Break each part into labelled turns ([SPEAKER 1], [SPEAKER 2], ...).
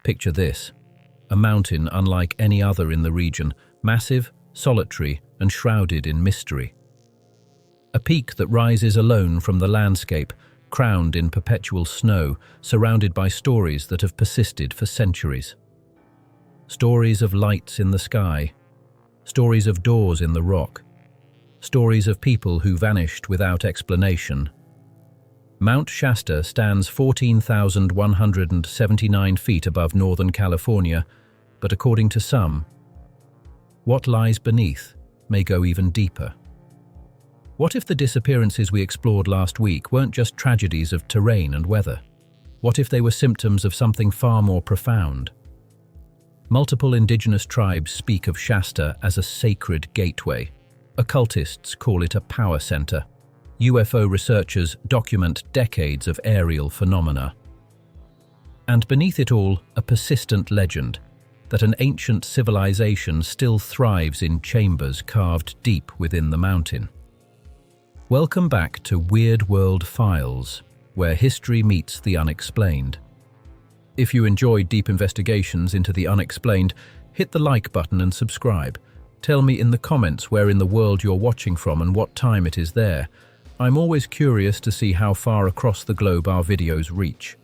[SPEAKER 1] Picture this: a mountain unlike any other in the region, massive, solitary, and shrouded in mystery. A peak that rises alone from the landscape, crowned in perpetual snow, surrounded by stories that have persisted for centuries. Stories of lights in the sky, stories of doors in the rock, stories of people who vanished without explanation. Mount Shasta stands 14,179 feet above Northern California, but according to some, what lies beneath may go even deeper. What if the disappearances we explored last week weren't just tragedies of terrain and weather? What if they were symptoms of something far more profound? Multiple indigenous tribes speak of Shasta as a sacred gateway. Occultists call it a power center. UFO researchers document decades of aerial phenomena. And beneath it all, a persistent legend that an ancient civilization still thrives in chambers carved deep within the mountain. Welcome back to Weird World Files, where history meets the unexplained. If you enjoyed deep investigations into the unexplained, hit the like button and subscribe. Tell me in the comments where in the world you're watching from and what time it is there. I'm always curious to see how far across the globe our videos reach.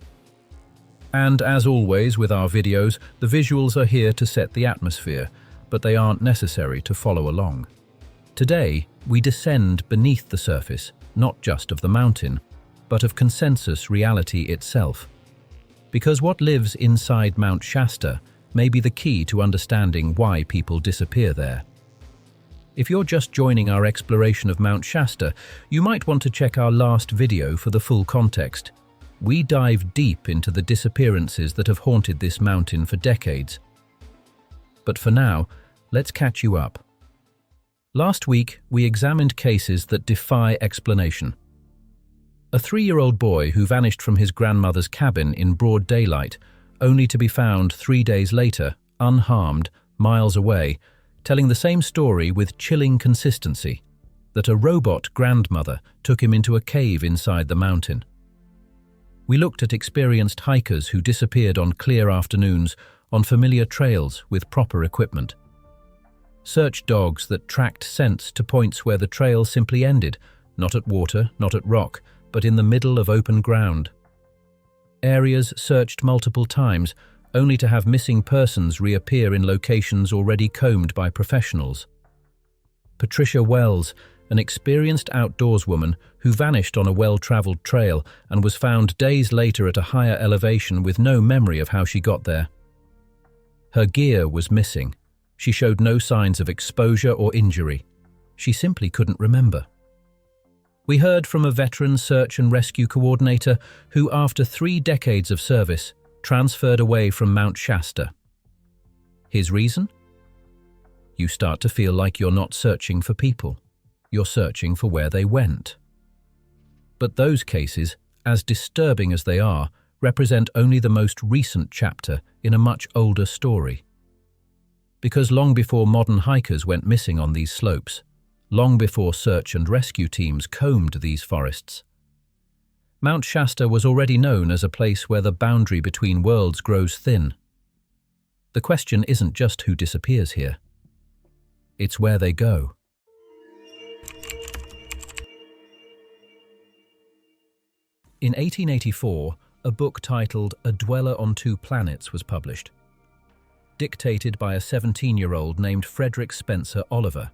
[SPEAKER 1] And as always with our videos, the visuals are here to set the atmosphere, but they aren't necessary to follow along. Today, we descend beneath the surface, not just of the mountain, but of consensus reality itself. Because what lives inside Mount Shasta may be the key to understanding why people disappear there. If you're just joining our exploration of Mount Shasta, you might want to check our last video for the full context. We dive deep into the disappearances that have haunted this mountain for decades. But for now, let's catch you up. Last week, we examined cases that defy explanation. A 3-year-old boy who vanished from his grandmother's cabin in broad daylight, only to be found 3 days later, unharmed, miles away, telling the same story with chilling consistency, that a robot grandmother took him into a cave inside the mountain. We looked at experienced hikers who disappeared on clear afternoons on familiar trails with proper equipment. Search dogs that tracked scents to points where the trail simply ended, not at water, not at rock, but in the middle of open ground. Areas searched multiple times, only to have missing persons reappear in locations already combed by professionals. Patricia Wells, an experienced outdoorswoman who vanished on a well-traveled trail and was found days later at a higher elevation with no memory of how she got there. Her gear was missing. She showed no signs of exposure or injury. She simply couldn't remember. We heard from a veteran search and rescue coordinator who, after 3 decades of service, transferred away from Mount Shasta. His reason? You start to feel like you're not searching for people. You're searching for where they went. But those cases, as disturbing as they are, represent only the most recent chapter in a much older story. Because long before modern hikers went missing on these slopes, long before search and rescue teams combed these forests, Mount Shasta was already known as a place where the boundary between worlds grows thin. The question isn't just who disappears here. It's where they go. In 1884, a book titled A Dweller on Two Planets was published, dictated by a 17-year-old named Frederick Spencer Oliver.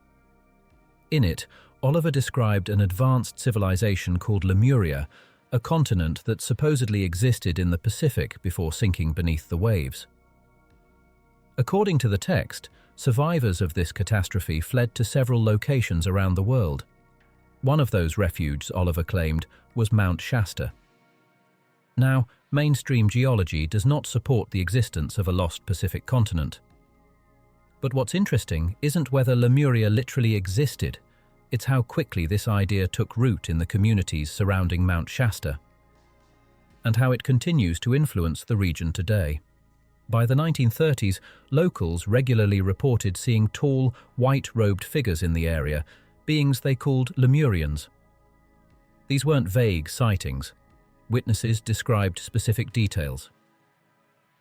[SPEAKER 1] In it, Oliver described an advanced civilization called Lemuria, a continent that supposedly existed in the Pacific before sinking beneath the waves. According to the text, survivors of this catastrophe fled to several locations around the world. One of those refuges, Oliver claimed, was Mount Shasta. Now, mainstream geology does not support the existence of a lost Pacific continent. But what's interesting isn't whether Lemuria literally existed, it's how quickly this idea took root in the communities surrounding Mount Shasta, and how it continues to influence the region today. By the 1930s, locals regularly reported seeing tall, white-robed figures in the area, beings they called Lemurians. These weren't vague sightings. Witnesses described specific details.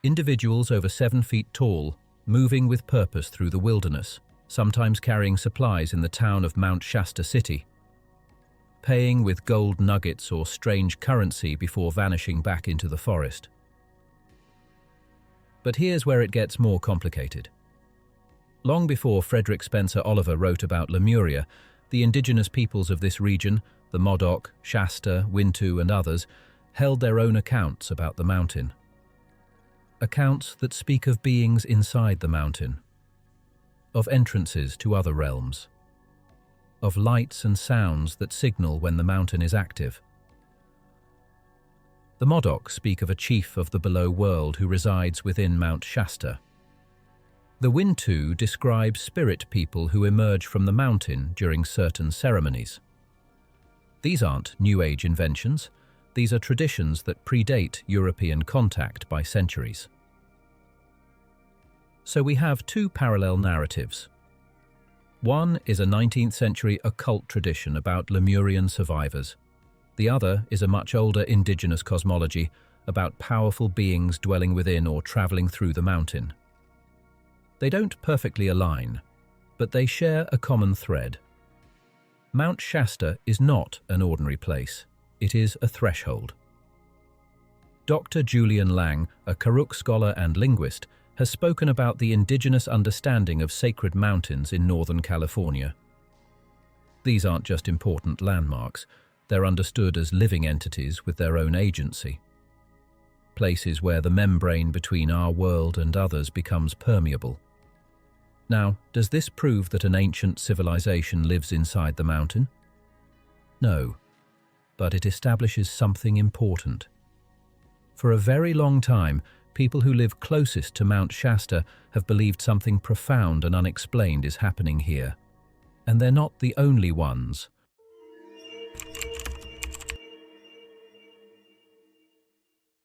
[SPEAKER 1] Individuals over 7 feet tall, moving with purpose through the wilderness, sometimes carrying supplies in the town of Mount Shasta City, paying with gold nuggets or strange currency before vanishing back into the forest. But here's where it gets more complicated. Long before Frederick Spencer Oliver wrote about Lemuria, the indigenous peoples of this region, the Modoc, Shasta, Wintu, and others, held their own accounts about the mountain. Accounts that speak of beings inside the mountain, of entrances to other realms, of lights and sounds that signal when the mountain is active. The Modoc speak of a chief of the below world who resides within Mount Shasta. The Wintu describe spirit people who emerge from the mountain during certain ceremonies. These aren't New Age inventions. These are traditions that predate European contact by centuries. So we have two parallel narratives. One is a 19th century occult tradition about Lemurian survivors. The other is a much older indigenous cosmology about powerful beings dwelling within or traveling through the mountain. They don't perfectly align, but they share a common thread. Mount Shasta is not an ordinary place. It is a threshold. Dr. Julian Lang, a Karuk scholar and linguist, has spoken about the indigenous understanding of sacred mountains in Northern California. These aren't just important landmarks. They're understood as living entities with their own agency. Places where the membrane between our world and others becomes permeable. Now, does this prove that an ancient civilization lives inside the mountain? No, but it establishes something important. For a very long time, people who live closest to Mount Shasta have believed something profound and unexplained is happening here. And they're not the only ones.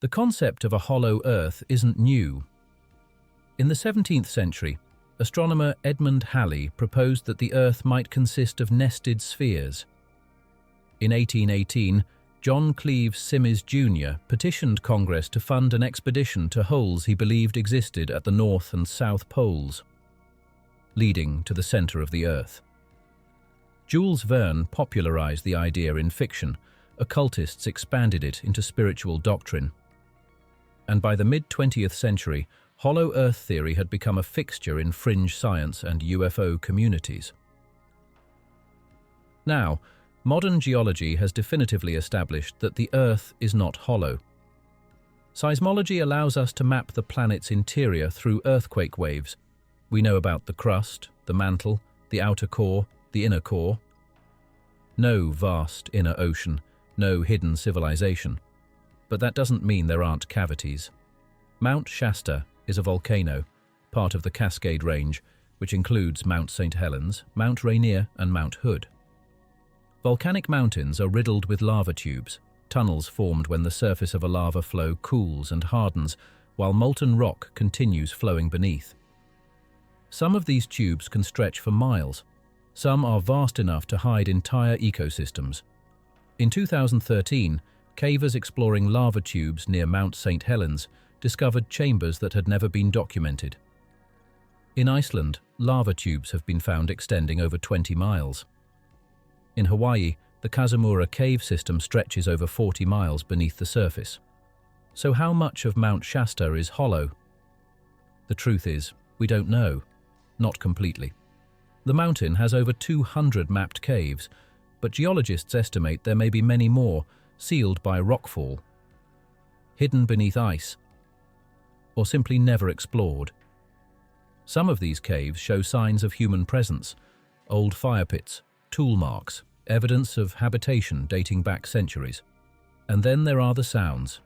[SPEAKER 1] The concept of a hollow Earth isn't new. In the 17th century, astronomer Edmund Halley proposed that the Earth might consist of nested spheres. In 1818, John Cleves Simms Jr. petitioned Congress to fund an expedition to holes he believed existed at the North and South Poles, leading to the center of the Earth. Jules Verne popularized the idea in fiction. Occultists expanded it into spiritual doctrine. And by the mid-20th century, hollow Earth theory had become a fixture in fringe science and UFO communities. Now, modern geology has definitively established that the Earth is not hollow. Seismology allows us to map the planet's interior through earthquake waves. We know about the crust, the mantle, the outer core, the inner core. No vast inner ocean, no hidden civilization. But that doesn't mean there aren't cavities. Mount Shasta is a volcano, part of the Cascade Range, which includes Mount St. Helens, Mount Rainier, and Mount Hood. Volcanic mountains are riddled with lava tubes, tunnels formed when the surface of a lava flow cools and hardens, while molten rock continues flowing beneath. Some of these tubes can stretch for miles. Some are vast enough to hide entire ecosystems. In 2013, cavers exploring lava tubes near Mount St. Helens discovered chambers that had never been documented. In Iceland, lava tubes have been found extending over 20 miles. In Hawaii, the Kazumura cave system stretches over 40 miles beneath the surface. So how much of Mount Shasta is hollow? The truth is, we don't know. Not completely. The mountain has over 200 mapped caves, but geologists estimate there may be many more, sealed by rockfall, hidden beneath ice, or simply never explored. Some of these caves show signs of human presence, old fire pits, tool marks, evidence of habitation dating back centuries. And then there are the sounds.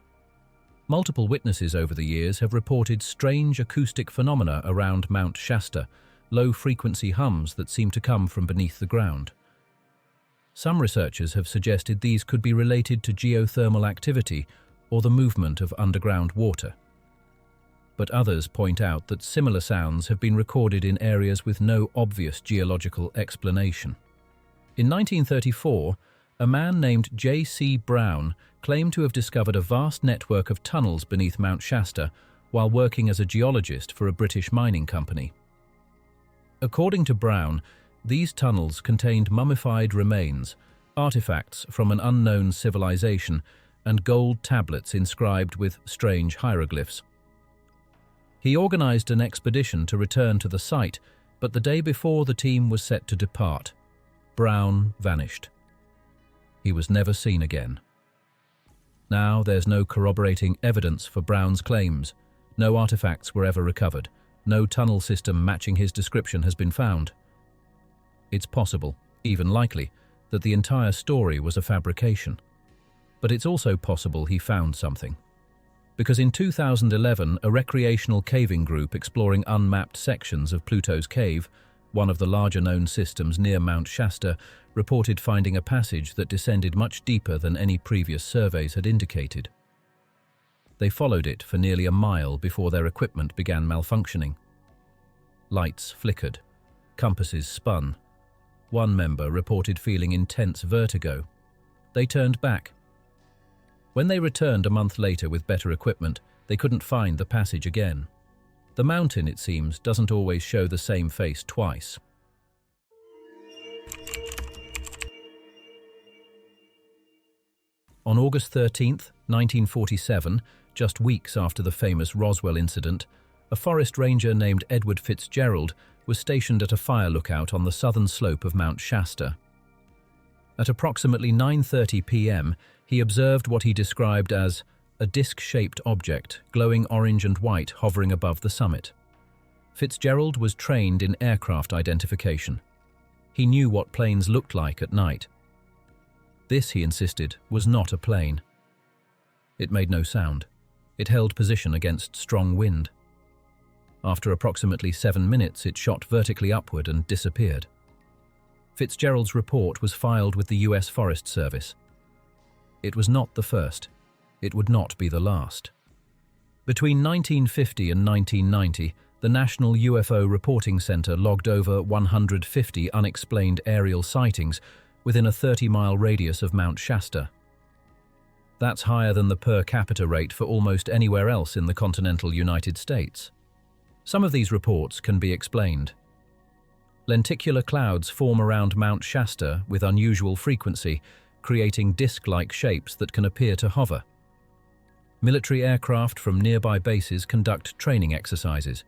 [SPEAKER 1] Multiple witnesses over the years have reported strange acoustic phenomena around Mount Shasta, low-frequency hums that seem to come from beneath the ground. Some researchers have suggested these could be related to geothermal activity or the movement of underground water. But others point out that similar sounds have been recorded in areas with no obvious geological explanation. In 1934, a man named J.C. Brown claimed to have discovered a vast network of tunnels beneath Mount Shasta while working as a geologist for a British mining company. According to Brown, these tunnels contained mummified remains, artifacts from an unknown civilization, and gold tablets inscribed with strange hieroglyphs. He organized an expedition to return to the site, but the day before the team was set to depart, Brown vanished. He was never seen again. Now there's no corroborating evidence for Brown's claims. No artifacts were ever recovered. No tunnel system matching his description has been found. It's possible, even likely, that the entire story was a fabrication. But it's also possible he found something. Because in 2011, a recreational caving group exploring unmapped sections of Pluto's Cave, one of the larger known systems near Mount Shasta, reported finding a passage that descended much deeper than any previous surveys had indicated. They followed it for nearly a mile before their equipment began malfunctioning. Lights flickered. Compasses spun. One member reported feeling intense vertigo. They turned back. When they returned a month later with better equipment, they couldn't find the passage again. The mountain, it seems, doesn't always show the same face twice. On August 13, 1947, just weeks after the famous Roswell incident, a forest ranger named Edward Fitzgerald was stationed at a fire lookout on the southern slope of Mount Shasta. At approximately 9:30 p.m., he observed what he described as a disc-shaped object, glowing orange and white, hovering above the summit. Fitzgerald was trained in aircraft identification. He knew what planes looked like at night. This, he insisted, was not a plane. It made no sound. It held position against strong wind. After approximately 7 minutes, it shot vertically upward and disappeared. Fitzgerald's report was filed with the US Forest Service. It was not the first. It would not be the last. Between 1950 and 1990, the National UFO Reporting Center logged over 150 unexplained aerial sightings within a 30-mile radius of Mount Shasta. That's higher than the per capita rate for almost anywhere else in the continental United States. Some of these reports can be explained. Lenticular clouds form around Mount Shasta with unusual frequency, creating disc-like shapes that can appear to hover. Military aircraft from nearby bases conduct training exercises.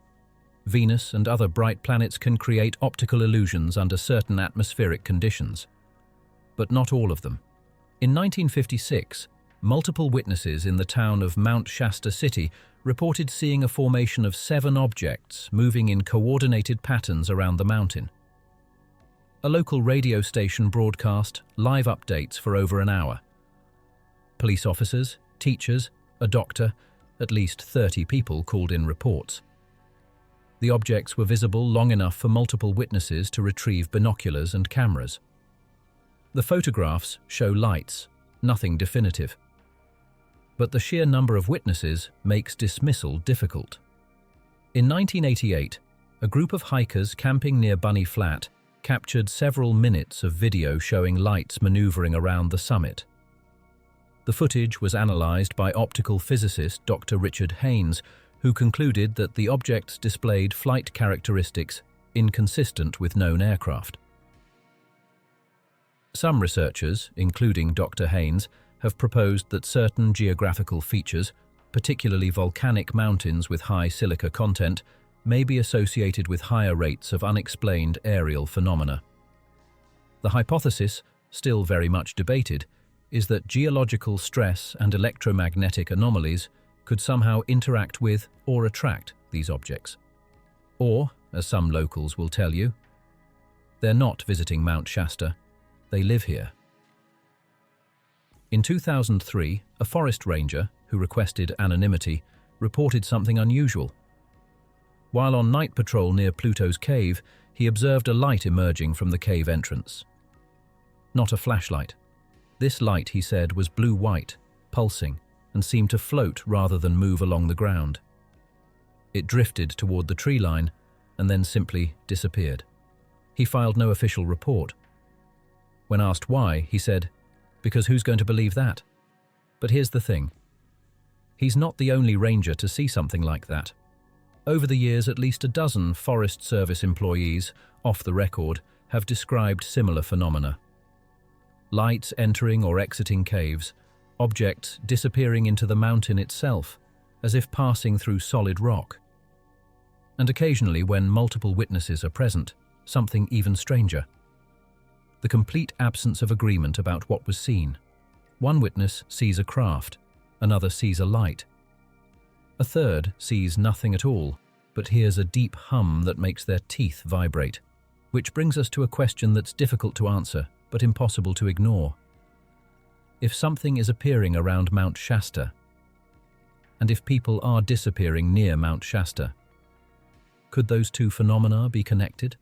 [SPEAKER 1] Venus and other bright planets can create optical illusions under certain atmospheric conditions. But not all of them. In 1956, multiple witnesses in the town of Mount Shasta City reported seeing a formation of 7 objects moving in coordinated patterns around the mountain. A local radio station broadcast live updates for over an hour. Police officers, teachers, a doctor, at least 30 people called in reports. The objects were visible long enough for multiple witnesses to retrieve binoculars and cameras. The photographs show lights, nothing definitive. But the sheer number of witnesses makes dismissal difficult. In 1988, a group of hikers camping near Bunny Flat captured several minutes of video showing lights maneuvering around the summit. The footage was analyzed by optical physicist Dr. Richard Haynes, who concluded that the objects displayed flight characteristics inconsistent with known aircraft. Some researchers, including Dr. Haynes, have proposed that certain geographical features, particularly volcanic mountains with high silica content, may be associated with higher rates of unexplained aerial phenomena. The hypothesis, still very much debated, is that geological stress and electromagnetic anomalies could somehow interact with or attract these objects. Or, as some locals will tell you, they're not visiting Mount Shasta, they live here. In 2003, a forest ranger, who requested anonymity, reported something unusual. While on night patrol near Pluto's Cave, he observed a light emerging from the cave entrance. Not a flashlight. This light, he said, was blue-white, pulsing, and seemed to float rather than move along the ground. It drifted toward the tree line and then simply disappeared. He filed no official report. When asked why, he said, "Because who's going to believe that?" But here's the thing. He's not the only ranger to see something like that. Over the years, at least a dozen Forest Service employees, off the record, have described similar phenomena. Lights entering or exiting caves, objects disappearing into the mountain itself, as if passing through solid rock. And occasionally, when multiple witnesses are present, something even stranger. The complete absence of agreement about what was seen. One witness sees a craft, another sees a light. A third sees nothing at all, but hears a deep hum that makes their teeth vibrate. Which brings us to a question that's difficult to answer, but impossible to ignore. If something is appearing around Mount Shasta, and if people are disappearing near Mount Shasta, could those two phenomena be connected?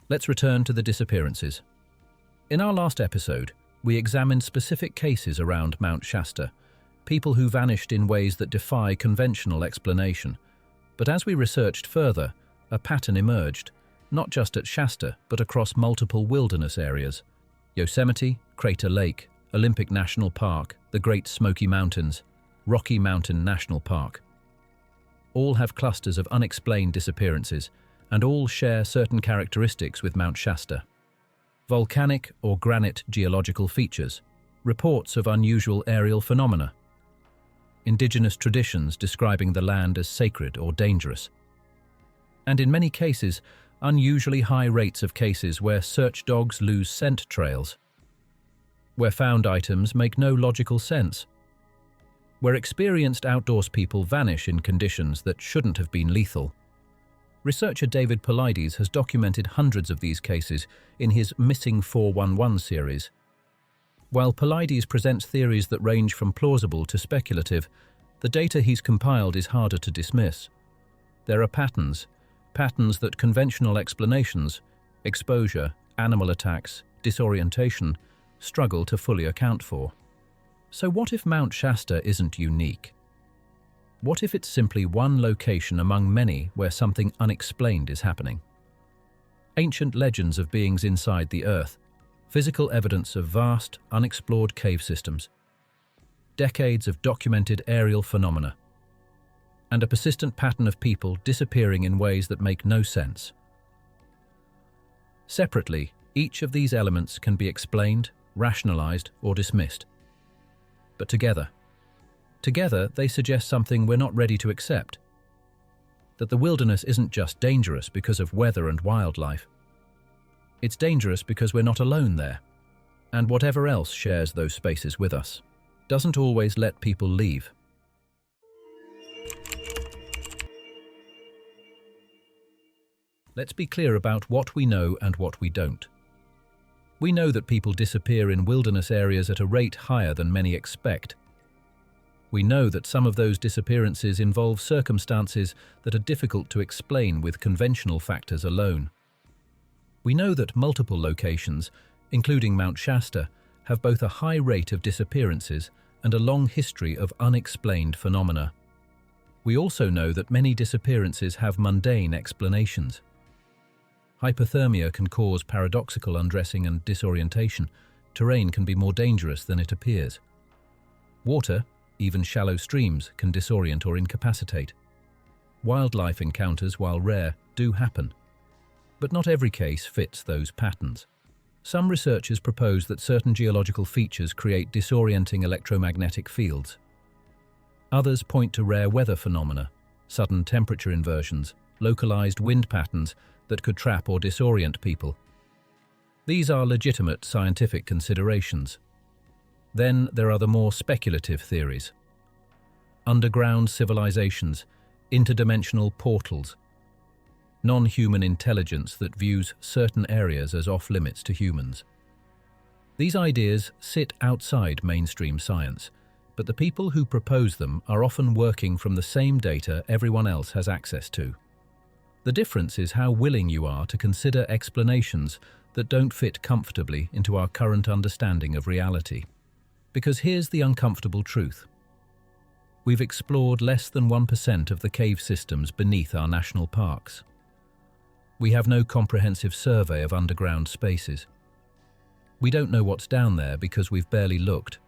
[SPEAKER 1] Let's return to the disappearances. In our last episode, we examined specific cases around Mount Shasta, people who vanished in ways that defy conventional explanation. But as we researched further, a pattern emerged, not just at Shasta, but across multiple wilderness areas. Yosemite, Crater Lake, Olympic National Park, the Great Smoky Mountains, Rocky Mountain National Park. All have clusters of unexplained disappearances, and all share certain characteristics with Mount Shasta. Volcanic or granite geological features, reports of unusual aerial phenomena, indigenous traditions describing the land as sacred or dangerous, and in many cases, unusually high rates of cases where search dogs lose scent trails, where found items make no logical sense, where experienced outdoors people vanish in conditions that shouldn't have been lethal. Researcher David Paulides has documented hundreds of these cases in his Missing 411 series. While Paulides presents theories that range from plausible to speculative, the data he's compiled is harder to dismiss. There are patterns that conventional explanations, exposure, animal attacks, disorientation, struggle to fully account for. So what if Mount Shasta isn't unique? What if it's simply one location among many where something unexplained is happening? Ancient legends of beings inside the earth, physical evidence of vast, unexplored cave systems, decades of documented aerial phenomena, and a persistent pattern of people disappearing in ways that make no sense. Separately, each of these elements can be explained, rationalized, or dismissed. But together they suggest something we're not ready to accept. That the wilderness isn't just dangerous because of weather and wildlife. It's dangerous because we're not alone there, and whatever else shares those spaces with us doesn't always let people leave. Let's be clear about what we know and what we don't. We know that people disappear in wilderness areas at a rate higher than many expect. We know that some of those disappearances involve circumstances that are difficult to explain with conventional factors alone. We know that multiple locations, including Mount Shasta, have both a high rate of disappearances and a long history of unexplained phenomena. We also know that many disappearances have mundane explanations. Hypothermia can cause paradoxical undressing and disorientation. Terrain can be more dangerous than it appears. Water, even shallow streams, can disorient or incapacitate. Wildlife encounters, while rare, do happen. But not every case fits those patterns. Some researchers propose that certain geological features create disorienting electromagnetic fields. Others point to rare weather phenomena, sudden temperature inversions, localized wind patterns that could trap or disorient people. These are legitimate scientific considerations. Then there are the more speculative theories. Underground civilizations, interdimensional portals, non-human intelligence that views certain areas as off-limits to humans. These ideas sit outside mainstream science, but the people who propose them are often working from the same data everyone else has access to. The difference is how willing you are to consider explanations that don't fit comfortably into our current understanding of reality. Because here's the uncomfortable truth. We've explored less than 1% of the cave systems beneath our national parks. We have no comprehensive survey of underground spaces. We don't know what's down there because we've barely looked.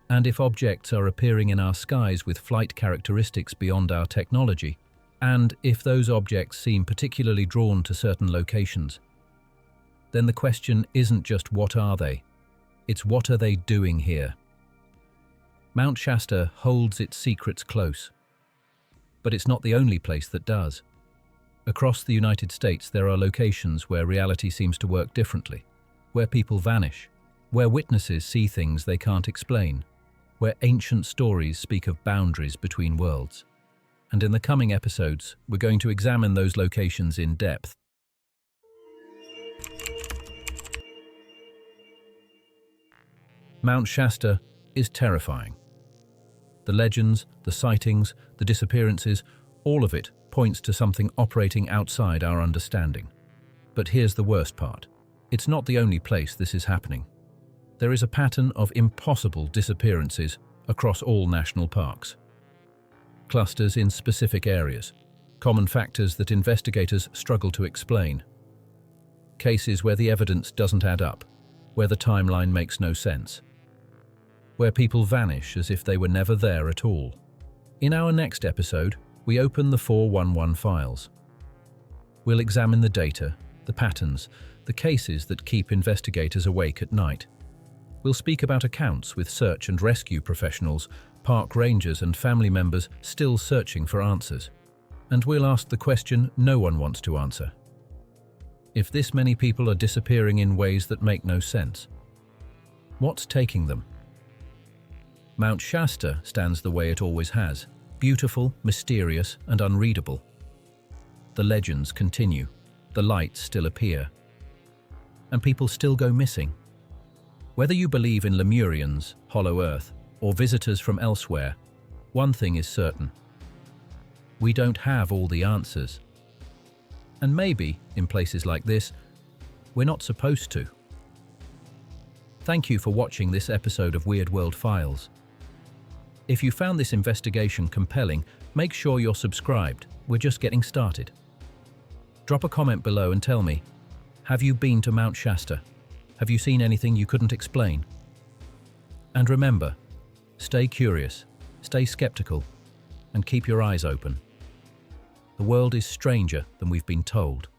[SPEAKER 1] And if objects are appearing in our skies with flight characteristics beyond our technology, and if those objects seem particularly drawn to certain locations, then the question isn't just what are they, it's what are they doing here? Mount Shasta holds its secrets close. But it's not the only place that does. Across the United States, there are locations where reality seems to work differently, where people vanish, where witnesses see things they can't explain, where ancient stories speak of boundaries between worlds. And in the coming episodes, we're going to examine those locations in depth. Mount Shasta is terrifying. The legends, the sightings, the disappearances, all of it points to something operating outside our understanding. But here's the worst part. It's not the only place this is happening. There is a pattern of impossible disappearances across all national parks. Clusters in specific areas, common factors that investigators struggle to explain. Cases where the evidence doesn't add up, where the timeline makes no sense. Where people vanish as if they were never there at all. In our next episode, we open the 411 files. We'll examine the data, the patterns, the cases that keep investigators awake at night. We'll speak about accounts with search and rescue professionals, park rangers and family members still searching for answers. And we'll ask the question no one wants to answer. If this many people are disappearing in ways that make no sense, what's taking them? Mount Shasta stands the way it always has, beautiful, mysterious, and unreadable. The legends continue, the lights still appear, and people still go missing. Whether you believe in Lemurians, Hollow Earth, or visitors from elsewhere, one thing is certain. We don't have all the answers. And maybe, in places like this, we're not supposed to. Thank you for watching this episode of Weird World Files. If you found this investigation compelling, make sure you're subscribed. We're just getting started. Drop a comment below and tell me, have you been to Mount Shasta? Have you seen anything you couldn't explain? And remember, stay curious, stay skeptical, and keep your eyes open. The world is stranger than we've been told.